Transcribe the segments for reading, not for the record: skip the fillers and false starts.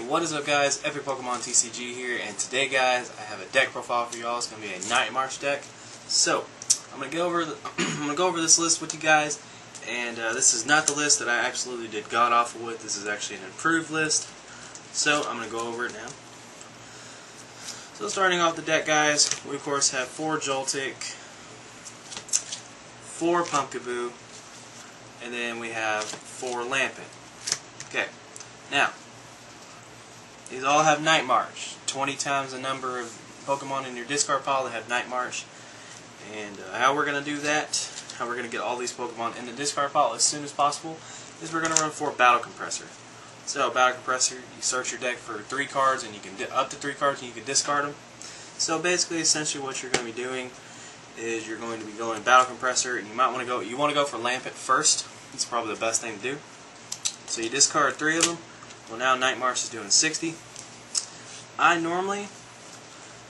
What is up, guys? Epic Pokemon TCG here, and today, guys, I have a deck profile for y'all. It's gonna be a Night March deck. So I'm gonna go over this list with you guys, and this is not the list that I absolutely did god awful with. This is actually an improved list. So I'm gonna go over it now. So starting off the deck, guys, we of course have 4 Joltik, 4 Pumpkaboo, and then we have 4 Lampent. Okay, now these all have Night March. 20 times the number of Pokemon in your discard pile that have Night March. And how we're going to do that, how we're going to get all these Pokemon in the discard pile as soon as possible, is we're going to run 4 Battle Compressor. So Battle Compressor, you search your deck for 3 cards, and you can up to 3 cards, and you can discard them. So basically, essentially, what you're going to be doing is you're going to be going Battle Compressor, and you might want to go. You want to go for Lampent first. It's probably the best thing to do. So you discard 3 of them. Well, now Night March is doing 60. I normally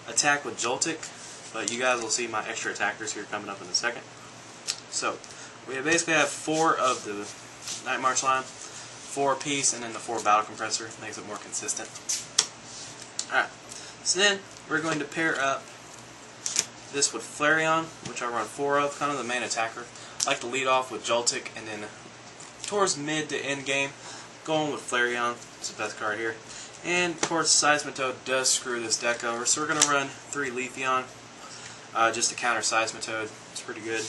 attack with Joltik, but you guys will see my extra attackers here coming up in a second. So we basically have 4 of the Night March line, 4 apiece, and then the 4 Battle Compressor. Makes it more consistent. Alright, so then we're going to pair up this with Flareon, which I run 4 of, kind of the main attacker. I like to lead off with Joltik, and then towards mid to end game, going with Flareon. It's the best card here. And of course, Seismitoad does screw this deck over, so we're going to run 3 Leafeon just to counter Seismitoad. It's pretty good.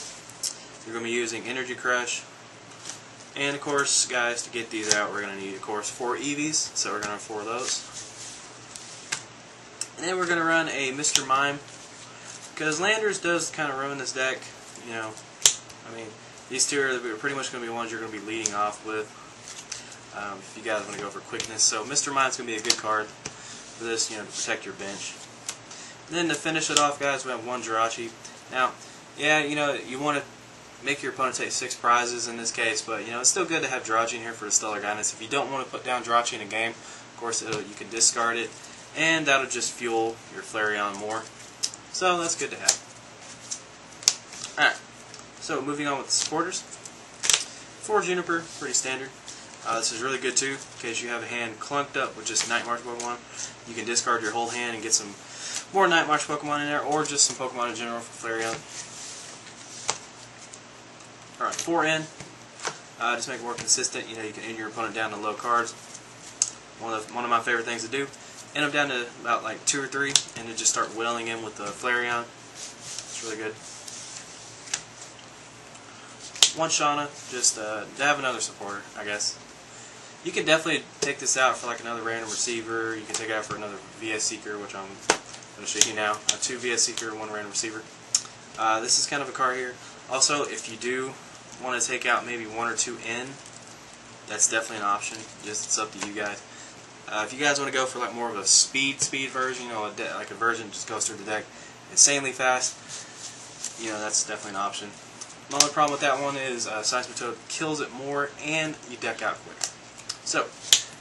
You're going to be using Energy Crush. And of course, guys, to get these out, we're going to need, of course, 4 Eevees, so we're going to run 4 of those. And then we're going to run a Mr. Mime, because Landers does kind of ruin this deck. You know, I mean, these 2 are pretty much going to be ones you're going to be leading off with. If you guys want to go for quickness. So Mr. Mime's going to be a good card for this, you know, to protect your bench. And then to finish it off, guys, we have 1 Jirachi. Now, yeah, you know, you want to make your opponent take 6 prizes in this case, but, you know, it's still good to have Jirachi in here for the Stellar Guidance. If you don't want to put down Jirachi in a game, of course, you can discard it, and that'll just fuel your Flareon more. So that's good to have. Alright, so moving on with the supporters. 4 Juniper, pretty standard. This is really good too, in case you have a hand clunked up with just Night March Pokemon. You can discard your whole hand and get some more Night March Pokemon in there, or just some Pokemon in general for Flareon. Alright, 4N. Just make it more consistent. You know, you can end your opponent down to low cards. One of my favorite things to do. End them down to about like 2 or 3, and then just start whittling in with the Flareon. It's really good. 1 Shauna, just to have another supporter, I guess. You can definitely take this out for like another random receiver. You can take it out for another VS Seeker, which I'm going to show you now. 2 VS Seeker, 1 random receiver. This is kind of a card here. Also, if you do want to take out maybe 1 or 2 N, that's definitely an option. Just it's up to you guys. If you guys want to go for like more of a speed version, you know, like a version that just goes through the deck insanely fast, you know, that's definitely an option. The only problem with that one is Seismitoad kills it more, and you deck out quicker. So,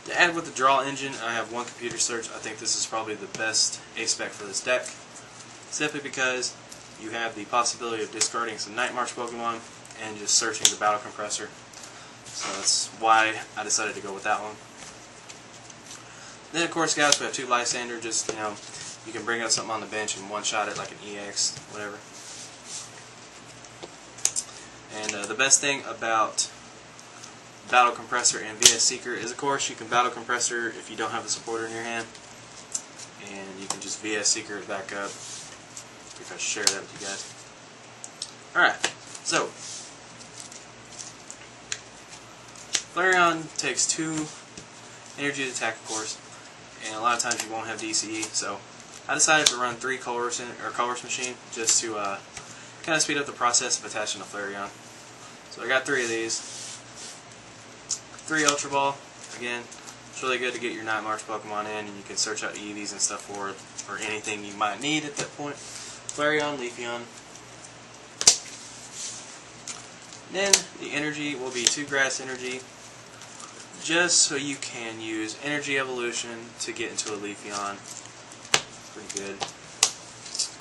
to add with the draw engine, I have 1 computer search. I think this is probably the best A-spec for this deck, simply because you have the possibility of discarding some Night March Pokemon and just searching the Battle Compressor. So that's why I decided to go with that one. Then, of course, guys, we have 2 Lysander. Just, you know, you can bring up something on the bench and one-shot it like an EX, whatever. And the best thing about Battle Compressor and VS Seeker is, of course, you can Battle Compressor if you don't have a supporter in your hand, and you can just VS Seeker it back up. If I share that with you guys. Alright, so Flareon takes 2 energy to attack, of course, and a lot of times you won't have DCE, so I decided to run 3 Colress Machine just to kind of speed up the process of attaching a Flareon. So I got 3 of these. 3 Ultra Ball. Again, it's really good to get your Night March Pokemon in, and you can search out Eevees and stuff for it, or anything you might need at that point. Flareon, Leafeon. Then the energy will be 2 Grass Energy, just so you can use Energy Evolution to get into a Leafeon. Pretty good.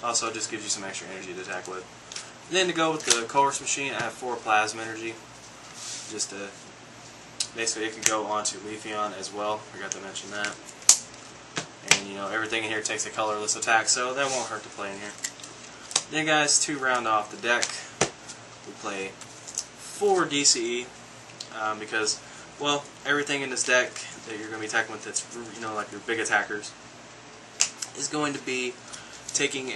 Also, just gives you some extra energy to attack with. And then to go with the Colress Machine, I have 4 Plasma Energy. Just to basically, it can go onto Leafeon as well. Forgot to mention that. And you know, everything in here takes a colorless attack, so that won't hurt to play in here. Then guys, to round off the deck, we play 4 DCE, because, well, everything in this deck that you're going to be attacking with that's, you know, like your big attackers, is going to be taking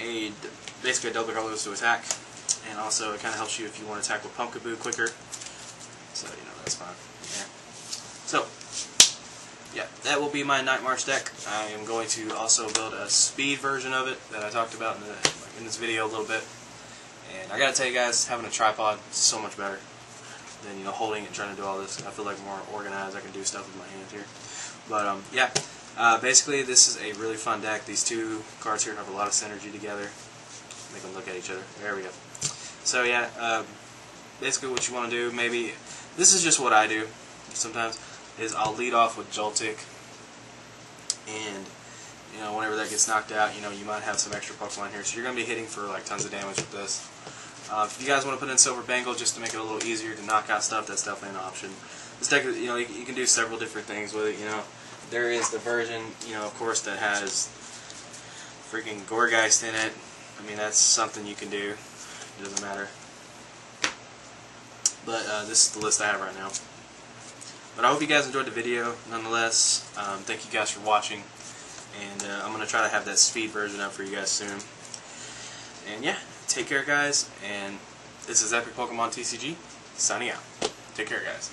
basically a double colorless to attack, and also it kind of helps you if you want to attack with Pumpkaboo quicker, so, you know, that's fine. Yeah. So, yeah, that will be my Night March deck. I am going to also build a speed version of it that I talked about in this video a little bit. And I gotta tell you guys, having a tripod is so much better than, you know, holding it and trying to do all this. I feel like more organized. I can do stuff with my hands here. But yeah, basically this is a really fun deck. These two cards here have a lot of synergy together. Make them look at each other. There we go. So yeah, basically what you want to do, maybe this is just what I do sometimes, is I'll lead off with Joltik, and you know, whenever that gets knocked out, you know, you might have some extra Pokemon here, so you're going to be hitting for like tons of damage with this. If you guys want to put in Silver Bengal just to make it a little easier to knock out stuff, that's definitely an option. This deck, you know, you can do several different things with it. You know, there is the version, you know, of course, that has freaking Gourgeist in it. I mean, that's something you can do. It doesn't matter. But this is the list I have right now. But I hope you guys enjoyed the video, nonetheless. Thank you guys for watching, and I'm going to try to have that speed version up for you guys soon. And yeah, take care guys, and this is Epic Pokemon TCG, signing out. Take care guys.